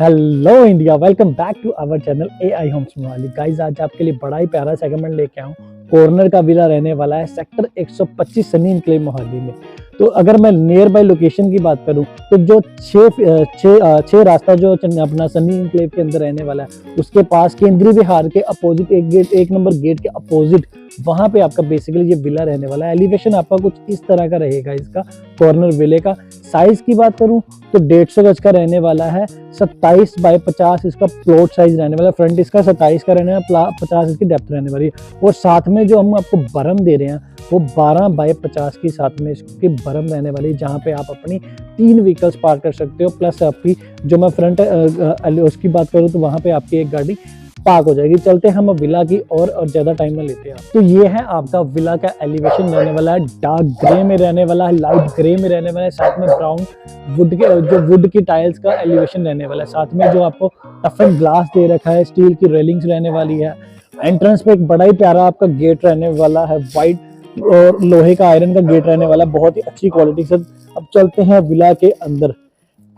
Hello India, welcome back to our channel AI homes Mohali. Guys, आज आपके लिए बड़ा ही प्यारा सेगमेंट लेके आऊँ। कॉर्नर का विला रहने वाला है सेक्टर 125 सनी एन्क्लेव मोहाली में। तो अगर मैं नियर बाय लोकेशन की बात करूं तो जो छः रास्ता जो अपना सनी एन्क्लेव के अंदर रहने वाला है, उसके पास केंद्रीय विहार के अपोजिट एक नंबर गेट के अपोजिट वहां पे आपका बेसिकली ये विला रहने वाला है। एलिवेशन आपका कुछ इस तरह का रहेगा। इसका कॉर्नर विले का साइज की बात करूं तो 150 गज का रहने वाला है। 27 बाय 50 इसका प्लॉट साइज रहने वाला है। फ्रंट इसका 27 का रहने वाला, 50 इसकी डेप्थ रहने वाली है। और साथ में जो हम आपको बरम दे रहे हैं वो 12 बाय 50 की साथ में इसकी बरम रहने वाली है, जहाँ पे आप अपनी 3 व्हीकल्स पार्क कर सकते हो। प्लस आपकी जो मैं फ्रंट उसकी बात करूँ तो वहाँ पे आपकी एक गाड़ी पार्क हो जाएगी। चलते हैं हम विला की और ज्यादा टाइम में लेते हैं। तो ये है आपका विला का एलिवेशन रहने वाला है। डार्क ग्रे में रहने वाला है, लाइट ग्रे में रहने वाला है। साथ में ब्राउन वुड की टाइल्स का एलिवेशन रहने वाला है। साथ में जो आपको टफन ग्लास दे रखा है, स्टील की रेलिंग्स रहने वाली है। एंट्रेंस पे एक बड़ा ही प्यारा आपका गेट रहने वाला है, व्हाइट और लोहे का आयरन का गेट रहने वाला है, बहुत ही अच्छी क्वालिटी से। अब चलते हैं विला के अंदर।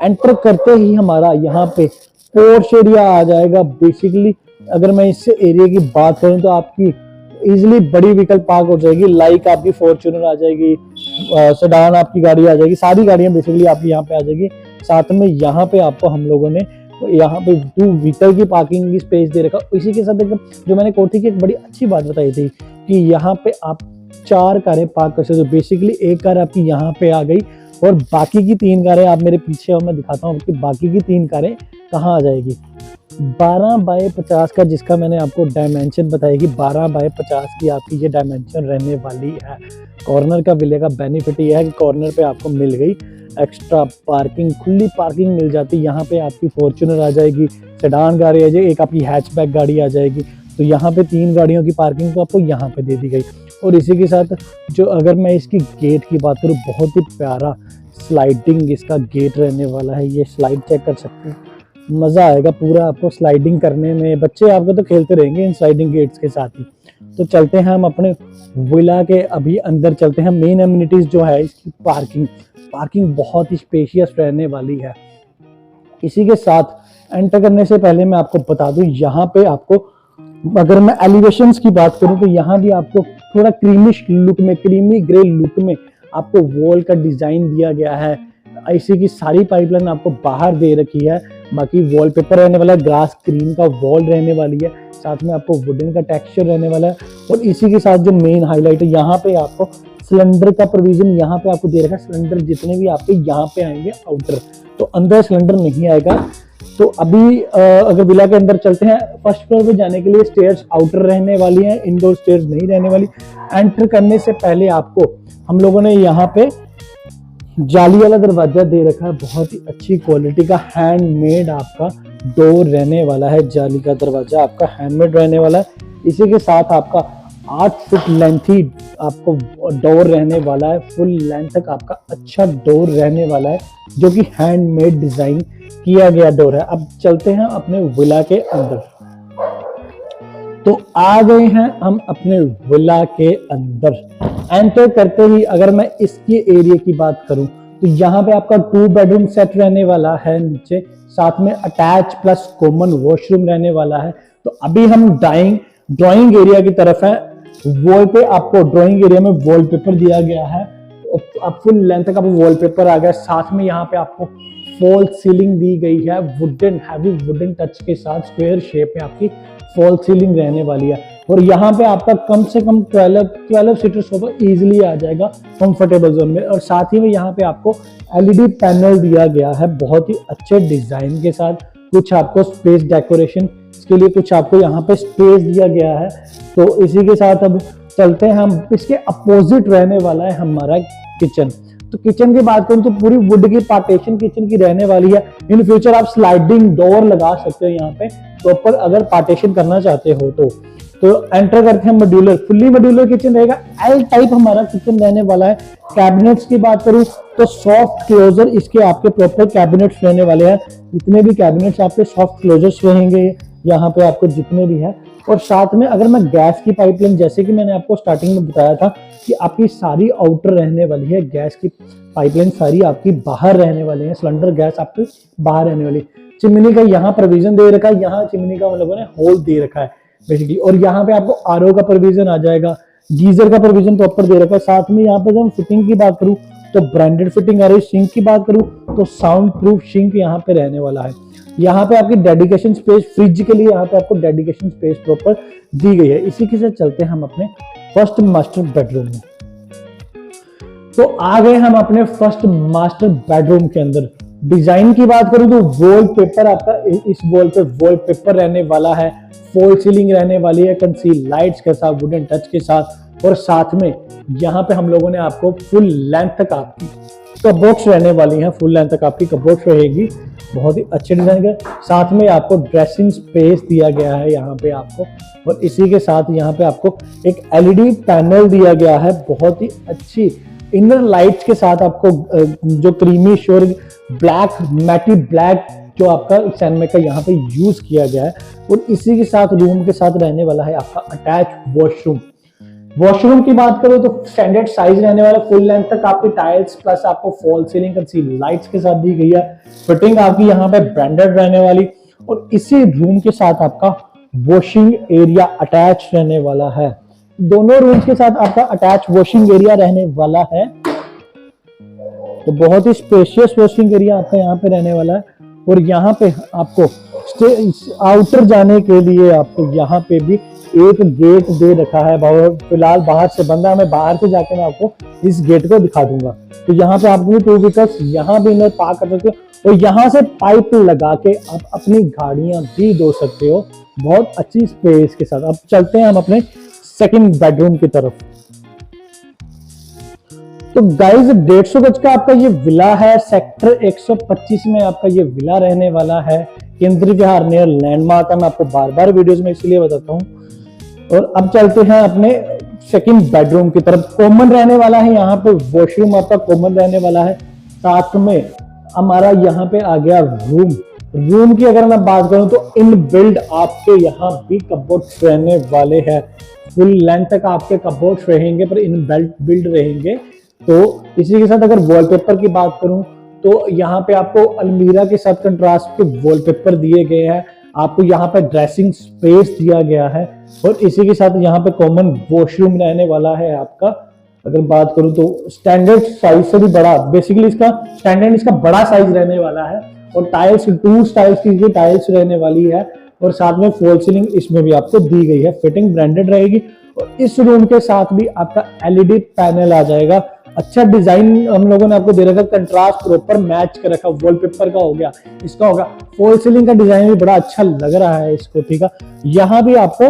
एंटर करते ही हमारा यहाँ पे पोर्च एरिया आ जाएगा। बेसिकली अगर मैं इस एरिया की बात करूं तो आपकी इजिली बड़ी व्हीकल पार्क हो जाएगी। लाइक आपकी फॉर्च्यूनर आ जाएगी, सेडान आपकी गाड़ी आ जाएगी, सारी गाड़ियां बेसिकली आपकी यहाँ पे आ जाएगी। साथ में यहाँ पे आपको हम लोगों ने यहाँ पे 2 व्हीकल की पार्किंग की स्पेस दे रखा। इसी के साथ जो मैंने कोठी की एक बड़ी अच्छी बात बताई थी कि यहाँ पे आप 4 कारें पार्क कर सकते हो। बेसिकली एक कार आपकी यहाँ पे आ गई और बाकी की 3 कारें आप मेरे पीछे और मैं दिखाता हूँ कि बाकी की 3 कारें कहाँ आ जाएगी। 12 बाय 50 का जिसका मैंने आपको डायमेंशन बताया कि 12 बाय 50 की आपकी ये डायमेंशन रहने वाली है। कॉर्नर का विले का बेनिफिट ये है कि कॉर्नर पे आपको मिल गई एक्स्ट्रा पार्किंग, खुली पार्किंग मिल जाती है। यहाँ पे आपकी फॉर्च्यूनर आ जाएगी, सेडान गाड़ी आ जाएगी, एक आपकी हैचबैक गाड़ी आ जाएगी। तो यहाँ पे 3 गाड़ियों की पार्किंग तो आपको यहाँ पे दे दी गई। और इसी के साथ जो अगर मैं इसकी गेट की बात करूँ, बहुत ही प्यारा स्लाइडिंग इसका गेट रहने वाला है। ये स्लाइड चेक कर सकते हैं, मजा आएगा पूरा आपको स्लाइडिंग करने में। बच्चे आपको तो खेलते रहेंगे इन स्लाइडिंग गेट्स के साथ ही। तो चलते हैं हम अपने विला के अभी अंदर चलते हैं। मेन एमिनिटीज जो है इसकी पार्किंग बहुत ही स्पेशियस रहने वाली है। इसी के साथ एंटर करने से पहले मैं आपको बता दूं, यहाँ पे आपको अगर मैं एलिवेशंस की बात करूं तो यहाँ भी आपको थोड़ा क्रीमिश लुक में, क्रीमी ग्रे लुक में आपको वॉल का डिजाइन दिया गया है। इसी की सारी पाइपलाइन आपको बाहर दे रखी है। बाकी वॉलपेपर रहने वाला है, ग्रास ग्रीन का वॉल रहने वाली है। साथ में आपको वुडन का टेक्सचर रहने वाला है। और इसी के साथ जो मेन हाईलाइट है, यहाँ पे आपको सिलेंडर का प्रोविजन यहाँ पे आपको दे रखा है। सिलेंडर जितने भी आपके यहाँ पे आएंगे आउटर, तो अंदर सिलेंडर नहीं आएगा। तो अभी अगर विला के अंदर चलते हैं, फर्स्ट फ्लोर पे जाने के लिए स्टेयर्स आउटर रहने वाली हैं, इंडोर स्टेयर्स नहीं रहने वाली। एंटर करने से पहले आपको हम लोगों ने यहाँ पे जाली वाला दरवाजा दे रखा है, बहुत ही अच्छी क्वालिटी का हैंडमेड आपका डोर रहने वाला है। जाली का दरवाजा आपका हैंडमेड रहने वाला है। इसी के साथ आपका 8 फुट लेंथी आपको डोर रहने वाला है। फुल लेंथ तक आपका अच्छा डोर रहने वाला है, जो कि हैंडमेड डिजाइन किया गया डोर है। अब चलते हैं अपने विला के अंदर। तो आ गए हैं हम अपने विला के अंदर। एंटर करते ही अगर मैं इसके एरिया की बात करूं तो यहाँ पे आपका 2 बेडरूम सेट रहने वाला है नीचे। साथ में अटैच प्लस कॉमन वॉशरूम रहने वाला है। तो अभी हम ड्राइंग एरिया की तरफ है। वॉल पे आपको ड्राइंग एरिया में वॉलपेपर दिया गया है। अब फुल लेंथ का वॉलपेपर आ गया। साथ में यहाँ पे आपको फॉल सीलिंग दी गई है, हैवी वुडन टच के साथ स्क्वायर शेप में आपकी फॉल सीलिंग रहने वाली है। और यहाँ पे आपका कम से कम 12 सीटर सोफा इजीली आ जाएगा कंफर्टेबल जोन में। और साथ ही में यहाँ पे आपको एलईडी पैनल दिया गया है, बहुत ही अच्छे डिजाइन के साथ। कुछ आपको स्पेस डेकोरेशन के लिए कुछ आपको यहाँ पे स्पेस दिया गया है। तो इसी के साथ अब चलते हैं हम, इसके अपोजिट रहने वाला है हमारा किचन। तो किचन की बात करूं तो पूरी वुड की पार्टीशन किचन की रहने वाली है। इन फ्यूचर आप स्लाइडिंग डोर लगा सकते हो यहाँ पे प्रॉपर, अगर पार्टीशन करना चाहते हो तो एंटर करते हैं मॉड्यूलर, फुल्ली मॉड्यूलर किचन रहेगा। एल टाइप हमारा किचन रहने वाला है। कैबिनेट्स की बात करूं तो सॉफ्ट क्लोजर इसके आपके प्रॉपर कैबिनेट्स रहने वाले हैं। जितने भी कैबिनेट्स आपके सॉफ्ट क्लोजर्स रहेंगे यहाँ पे आपको जितने भी है। और साथ में अगर मैं गैस की पाइपलाइन, जैसे कि मैंने आपको स्टार्टिंग में बताया था कि आपकी सारी आउटर रहने वाली है, गैस की पाइपलाइन सारी आपकी बाहर रहने वाली है। सिलेंडर गैस आपकी बाहर रहने वाली है। चिमनी का यहाँ प्रोविजन दे रखा है, यहाँ चिमनी का हम लोगों ने होल दे रखा है बेसिकली। और यहाँ पे आपको आरओ का प्रोविजन आ जाएगा, गीजर का प्रोविजन प्रॉपर दे रखा है। साथ में यहाँ पे जब फिटिंग की बात करूँ तो ब्रांडेड फिटिंग आ रही है। सिंक की बात करूँ तो साउंड प्रूफ सिंक यहाँ पे रहने वाला है। यहाँ पे आपकी डेडिकेशन स्पेस, फ्रिज के लिए यहाँ पे आपको डेडिकेशन स्पेस प्रॉपर दी गई है। इसी के साथ चलते हैं हम अपने फर्स्ट मास्टर बेडरूम में। तो आ गए हम अपने फर्स्ट मास्टर बेडरूम के अंदर। डिजाइन की बात करूं तो वॉलपेपर आपका इस वॉल पे वॉलपेपर रहने वाला है, फॉल सीलिंग रहने वाली है कंसील लाइट्स के साथ, वुडन टच के साथ। और साथ में यहाँ पे हम लोगों ने आपको फुल लेंथ तक आपकी कबोर्ड्स रहने वाली हैं, फुल लेंथ तक आपकी कबोर्ड्स रहेगी, बहुत ही अच्छे डिजाइन के साथ में आपको ड्रेसिंग स्पेस दिया गया है यहाँ पे आपको। और इसी के साथ यहाँ पे आपको एक एलईडी पैनल दिया गया है, बहुत ही अच्छी इनर लाइट्स के साथ आपको जो क्रीमी श्योर ब्लैक मैटी ब्लैक जो आपका सैनमेक का यहाँ पे यूज किया गया है। और इसी के साथ रूम के साथ रहने वाला है आपका अटैच वॉशरूम। वॉशरूम की बात करो तो स्टैंडर्ड साइज रहने वाला, फुल लेंथ तक आपकी टाइल्स प्लस आपको फॉल सीलिंग कंसील लाइट्स के साथ दी गई है। फिटिंग आपकी यहाँ पे ब्रांडेड रहने वाली। और इसी रूम के साथ आपका वॉशिंग एरिया अटैच रहने वाला है। दोनों रूम्स के साथ आपका अटैच वॉशिंग एरिया रहने वाला है। तो बहुत ही स्पेशियस वॉशिंग एरिया आपका यहाँ पे रहने वाला है। और यहाँ पे आपको आउटर जाने के लिए आपको यहाँ पे भी एक गेट दे रखा है। फिलहाल बाहर से बंदा, मैं बाहर से जाके मैं आपको इस गेट को दिखा दूंगा। तो यहाँ पे आप अपनी टू व्हीकल्स यहाँ भी इन्हें पार्क कर सकते हो और यहाँ से पाइप लगा के आप अपनी गाड़ियां भी धो सकते हो, बहुत अच्छी स्पेस के साथ। अब चलते हैं हम अपने सेकंड बेडरूम की तरफ। तो गाइस 150 गज का आपका ये विला है, सेक्टर 125 में आपका ये विला रहने वाला है। केंद्रीय विहार नियर लैंडमार्क है, मैं आपको बार बार वीडियोस में इसलिए बताता हूँ। और अब चलते हैं अपने सेकंड बेडरूम की तरफ। कॉमन रहने वाला है यहाँ पे, वॉशरूम आपका कॉमन रहने वाला है। साथ में हमारा यहाँ पे आ गया रूम की अगर मैं बात करूं तो इन बिल्ड आपके यहाँ भी कबोर्ड्स रहने वाले हैं। फुल लेंथ तक आपके कबोर्ड्स रहेंगे पर इन बिल्ड रहेंगे। तो इसी के साथ अगर वॉलपेपर की बात करूं तो यहाँ पे आपको अलमीरा के साथ कंट्रास्ट के वॉलपेपर दिए गए हैं। आपको यहाँ पे ड्रेसिंग स्पेस दिया गया है। और इसी के साथ यहाँ पे कॉमन वॉशरूम रहने वाला है आपका। अगर बात करूं तो स्टैंडर्ड साइज से भी बड़ा, बेसिकली इसका स्टैंडर्ड इसका बड़ा साइज रहने वाला है। और टाइल्स 2 टाइल्स की टाइल्स रहने वाली है। और साथ में फॉल सीलिंग इसमें भी आपको दी गई है, फिटिंग ब्रांडेड रहेगी। और इस रूम के साथ भी आपका एलईडी पैनल आ जाएगा। अच्छा डिजाइन हम लोगों ने आपको दे रखा, कंट्रास्ट प्रॉपर मैच कर रखा, वॉलपेपर का हो गया, इसका होगा। फॉल सीलिंग का डिजाइन भी बड़ा अच्छा लग रहा है इसको, ठीक है। यहाँ भी आपको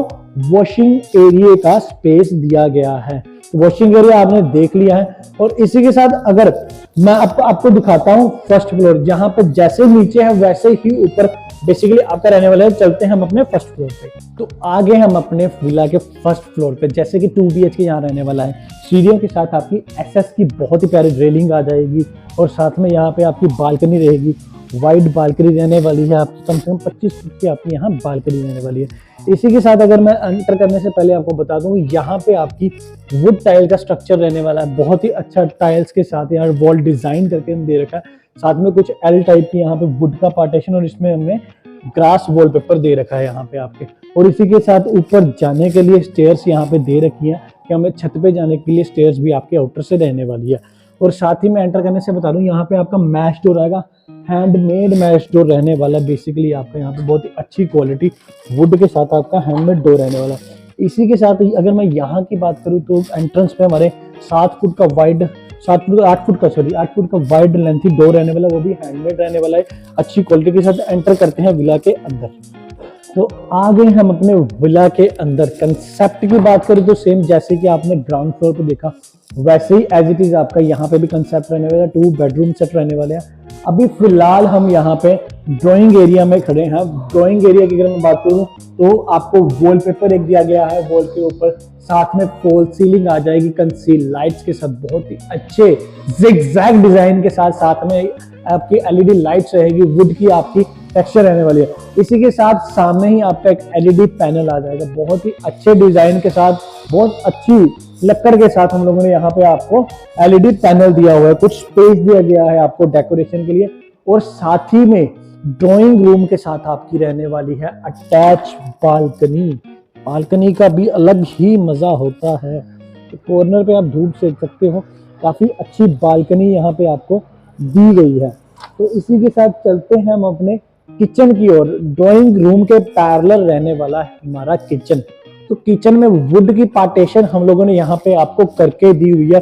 वॉशिंग एरिया का स्पेस दिया गया है। वॉशिंग एरिया आपने देख लिया है। और इसी के साथ अगर मैं आपको दिखाता हूँ फर्स्ट फ्लोर, जहां पर जैसे नीचे है वैसे ही ऊपर बेसिकली आपका रहने वाला है। चलते हैं हम अपने फर्स्ट फ्लोर पे। तो आगे हम अपने विला के फर्स्ट फ्लोर पे, जैसे कि 2 BHK यहाँ रहने वाला है। सीढ़ियों के साथ आपकी SS की बहुत ही प्यारी रेलिंग आ जाएगी। और साथ में यहाँ पे आपकी बालकनी रहेगी, वाइड बालकनी रहने वाली है। आपकी कम से कम 25 फुट की आपकी यहाँ बालकनी रहने वाली है। इसी के साथ अगर मैं एंटर करने से पहले आपको बता दूं, यहाँ पे आपकी वुड टाइल का स्ट्रक्चर रहने वाला है। बहुत ही अच्छा टाइल्स के साथ यहाँ वॉल डिजाइन करके हम दे रखा है। साथ में कुछ L टाइप की यहाँ पे वुड का पार्टीशन, और इसमें हमने ग्रास वॉलपेपर दे रखा है यहाँ पे आपके। और इसी के साथ ऊपर जाने के लिए स्टेयर्स यहाँ पे दे रखी है कि हमें छत पे जाने के लिए स्टेयर्स भी आपके आउटर से रहने वाली है। और साथ ही मैं एंटर करने से बता दूं, यहाँ पे आपका मैश डोर आएगा, हैंडमेड मैश डोर रहने वाला। बेसिकली आपका यहाँ पे बहुत ही अच्छी क्वालिटी वुड के साथ आपका हैंडमेड डोर रहने वाला। इसी के साथ अगर मैं यहाँ की बात करूँ तो एंट्रेंस पे हमारे 8 फुट का वाइड लेंथी डोर रहने वाला, वो भी हैंडमेड रहने वाला है, अच्छी क्वालिटी के साथ। एंटर करते हैं विला के अंदर। तो आ गए हम अपने विला के अंदर। कंसेप्ट की बात करें तो सेम जैसे कि आपने ग्राउंड फ्लोर पे देखा वैसे ही एज इट इज आपका यहाँ पे भी कंसेप्ट रहने वाला, 2 बेडरूम सेट रहने वाले हैं। अभी फिलहाल हम यहाँ पे ड्राइंग एरिया में खड़े हैं। ड्राइंग एरिया की अगर मैं बात करूँ तो आपको वॉलपेपर एक दिया गया है वॉल के ऊपर, साथ में फॉल सीलिंग आ जाएगी कंसील लाइट्स के साथ, बहुत ही अच्छे जिगजैग डिजाइन के साथ। साथ में आपकी LED लाइट्स रहेगी, वुड की आपकी टेक्सचर रहने वाली है। इसी के साथ सामने ही आपका एक LED पैनल आ जाएगा, बहुत ही अच्छे डिजाइन के साथ, बहुत अच्छी लक्कड़ के साथ हम लोगों ने यहाँ पे आपको LED पैनल दिया हुआ है। कुछ स्पेस दिया गया है आपको डेकोरेशन के लिए। और साथ ही में ड्राइंग रूम के साथ आपकी रहने वाली है अटैच बालकनी। बालकनी का भी अलग ही मजा होता है। तो कॉर्नर पे आप धूप सेक सकते हो, काफी अच्छी बालकनी यहाँ पे आपको दी गई है। तो इसी के साथ चलते हैं हम अपने किचन की ओर। ड्राइंग रूम के पैरेलल रहने वाला है हमारा किचन। तो किचन में वुड की पार्टीशन हम लोगों ने यहाँ पे आपको करके दी हुई है।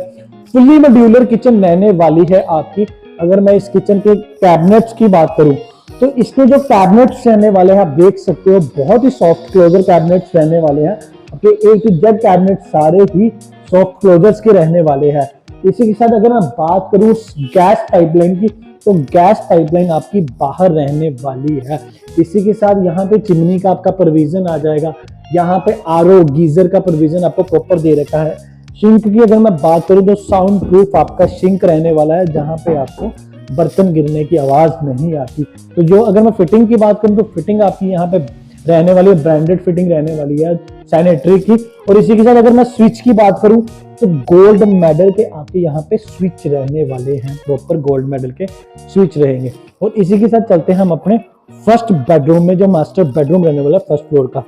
फुल्ली मॉड्यूलर किचन रहने वाली है आपकी। अगर मैं इस किचन के कैबिनेट्स की बात करूं तो इसके जो कैबिनेट्स रहने वाले हैं आप देख सकते हो, बहुत ही सॉफ्ट क्लोजर कैबिनेट्स रहने वाले हैं। आपके ए टू जेड कैबिनेट सारे ही सॉफ्ट क्लोजर्स के रहने वाले हैं। इसी के साथ अगर मैं बात करूं गैस पाइपलाइन की, तो गैस पाइपलाइन आपकी बाहर रहने वाली है। इसी के साथ यहाँ पे चिमनी का आपका प्रोविजन आ जाएगा। यहाँ पे आरओ गीजर का प्रोविजन आपको प्रॉपर दे रखा है। सिंक की अगर मैं बात करूं तो साउंड प्रूफ आपका सिंक रहने वाला है, जहां पे आपको बर्तन गिरने की आवाज नहीं आती। तो जो अगर मैं फिटिंग की बात करूं तो फिटिंग आपकी यहाँ पे रहने वाली है, ब्रांडेड फिटिंग रहने वाली है सैनिटरी की। और इसी के साथ अगर मैं स्विच की बात करूं तो गोल्ड मेडल के आपके यहाँ पे स्विच रहने वाले हैं, प्रॉपर गोल्ड मेडल के स्विच रहेंगे। और इसी के साथ चलते हैं हम अपने फर्स्ट बेडरूम में, जो मास्टर बेडरूम रहने वाला है फर्स्ट फ्लोर का।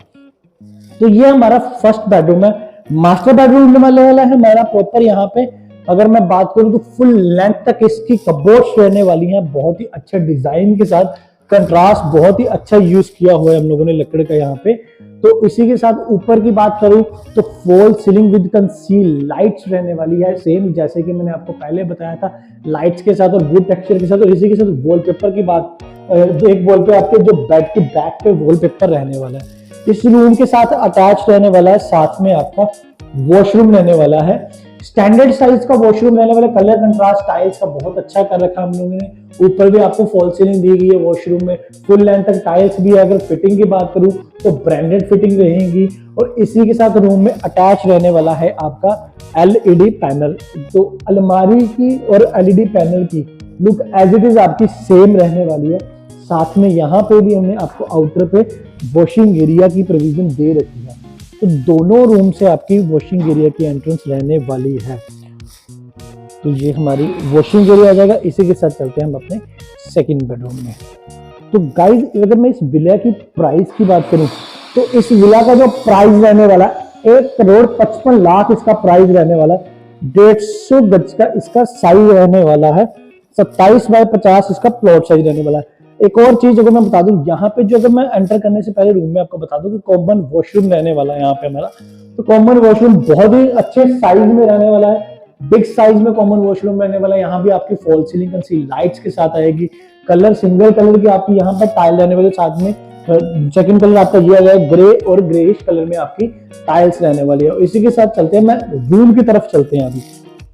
तो ये हमारा फर्स्ट बेडरूम है। मास्टर बेडरूम होने वाला है हमारा प्रॉपर यहाँ पे। अगर मैं बात करूं तो फुल लेंथ तक इसकी कबोर्ड्स रहने वाली हैं, बहुत ही अच्छे डिजाइन के साथ। कंट्रास्ट बहुत ही अच्छा यूज किया हुआ है हम लोगों ने लकड़ का यहाँ पे। तो इसी के साथ ऊपर की बात करूं तो fall ceiling with conceal lights रहने वाली है, सेम जैसे कि मैंने आपको पहले बताया था, लाइट्स के साथ और वुड टेक्सचर के साथ। और इसी के साथ वॉलपेपर की बात, एक वॉल पे आपके जो बेड के बैक पे वॉलपेपर रहने वाला है। इस रूम के साथ अटैच रहने वाला है, साथ में आपका वॉशरूम रहने वाला है। स्टैंडर्ड साइज का वॉशरूम रहने वाला, कलर कंट्रास्ट टाइल्स का बहुत अच्छा कर रखा हम लोगों ने। ऊपर भी आपको फॉल सीलिंग दी गई है वॉशरूम में, फुल लेंथ तक टाइल्स भी है। अगर फिटिंग की बात करूं तो ब्रांडेड फिटिंग रहेगी। और इसी के साथ रूम में अटैच रहने वाला है आपका एलईडी पैनल। तो अलमारी की और एलईडी पैनल की लुक एज इट इज आपकी सेम रहने वाली है। साथ में यहाँ पे भी हमने आपको आउटर पे वॉशिंग एरिया की प्रोविजन दे रखी है। तो दोनों रूम से आपकी वॉशिंग एरिया की एंट्रेंस रहने वाली है। तो ये हमारी वॉशिंग एरिया आ जाएगा। इसी के साथ चलते हैं हम अपने सेकंड बेडरूम में। तो गाइस अगर मैं इस विला की प्राइस की बात करूं तो इस विला का जो प्राइस रहने वाला 1,55,00,000 इसका प्राइस रहने वाला। 150 गज का इसका साइज रहने वाला है। 27 बाय 50 इसका प्लॉट साइज रहने वाला है। एक और चीज अगर मैं बता दूं, यहाँ पे जो अगर मैं एंटर करने से पहले रूम में आपको बता दूं कि कॉमन वॉशरूम रहने वाला है यहाँ पे हमारा। तो कॉमन वॉशरूम बहुत ही अच्छे साइज में रहने वाला है, बिग साइज में कॉमन वॉशरूम रहने वाला है। यहाँ भी आपकी फॉल सीलिंग कंसील लाइट्स के साथ आएगी। कलर सिंगल कलर की आपकी यहाँ पे टाइल रहने वाले, साथ में सेकंड कलर आपका ये आ जाएगा ग्रे और ग्रेइश कलर में आपकी टाइल्स रहने वाली है। इसी के साथ चलते हैं, मैं रूम की तरफ चलते हैं अभी।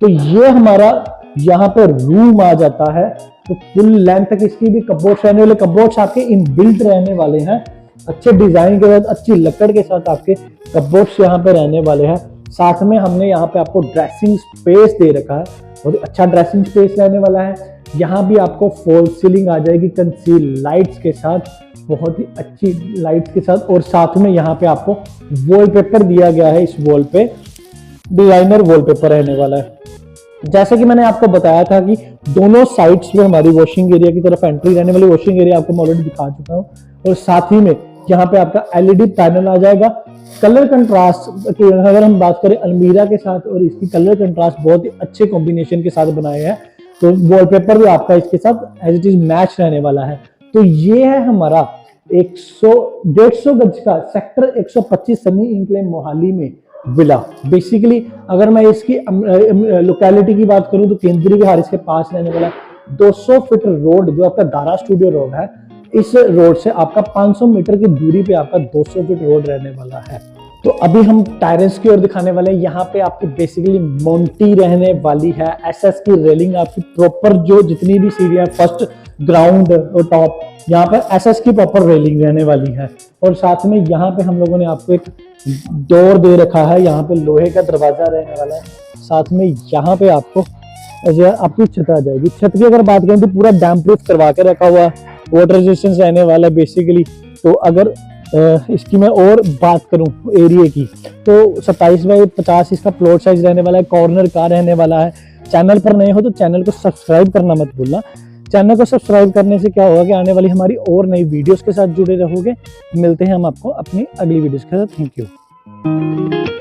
तो ये हमारा यहाँ पे रूम आ जाता है। तो फुल लेंथ तक इसकी भी कबोर्ड्स रहने वाले, कबोर्ड्स आपके इनबिल्ट रहने वाले हैं, अच्छे डिजाइन के साथ, अच्छी लकड़ के साथ आपके कबोर्ड्स यहाँ पे रहने वाले हैं। साथ में हमने यहाँ पे आपको ड्रेसिंग स्पेस दे रखा है, बहुत अच्छा ड्रेसिंग स्पेस रहने वाला है। यहाँ भी आपको फॉल सीलिंग आ जाएगी कंसील लाइट्स के साथ, बहुत ही अच्छी लाइट्स के साथ। और साथ में यहाँ पे आपको वॉलपेपर दिया गया है, इस वॉल पे डिजाइनर वॉलपेपर रहने वाला है। जैसे कि मैंने आपको बताया था कि दोनों साइड्स में हमारी वॉशिंग एरिया की तरफ एंट्री रहने वाली। वॉशिंग एरिया आपको मैं ऑलरेडी दिखा चुका हूँ। और साथ ही में यहाँ पे आपका एलईडी पैनल आ जाएगा। कलर कंट्रास्ट की अगर हम बात करें अलमीरा के साथ, और इसकी कलर कंट्रास्ट बहुत ही अच्छे कॉम्बिनेशन के साथ बनाए हैं। तो वॉलपेपर भी आपका इसके साथ एज इट इज मैच रहने वाला है। तो ये है हमारा 150 गज का सेक्टर 125 सनी इंक्लेम मोहाली में विला। बेसिकली अगर मैं इसकी लोकेलिटी की बात करूं तो केंद्रीय विहार इसके पास रहने वाला है। 200 फीट रोड जो आपका दारा स्टूडियो रोड है, इस रोड से आपका 500 मीटर की दूरी पे आपका 200 फीट रोड रहने वाला है। तो अभी हम टेरेस की ओर दिखाने वाले हैं। यहाँ पे आपकी बेसिकली मोंटी रहने वाली है। एसएस की रेलिंग आपकी प्रॉपर, जो जितनी भी सीढ़ियां फर्स्ट ग्राउंड और टॉप, यहाँ पर एसएस की प्रॉपर रेलिंग रहने वाली है। और साथ में यहाँ पे हम लोगों ने आपको एक डोर दे रखा है, यहाँ पे लोहे का दरवाजा रहने वाला है। साथ में यहाँ पे आपको आपकी छत आ जाएगी। छत की अगर बात करें तो पूरा डैम्प प्रूफ करवा के रखा हुआ, वाटर रेजिस्टेंस रहने वाला है बेसिकली। तो अगर इसकी मैं और बात करूं एरिया की तो 27 बाई 50 इसका प्लॉट साइज रहने वाला है। कॉर्नर का रहने वाला है। चैनल पर नए हो तो चैनल को सब्सक्राइब करना मत भूलना। चैनल को सब्सक्राइब करने से क्या होगा कि आने वाली हमारी और नई वीडियोस के साथ जुड़े रहोगे। मिलते हैं हम आपको अपनी अगली वीडियोस के साथ। Thank you.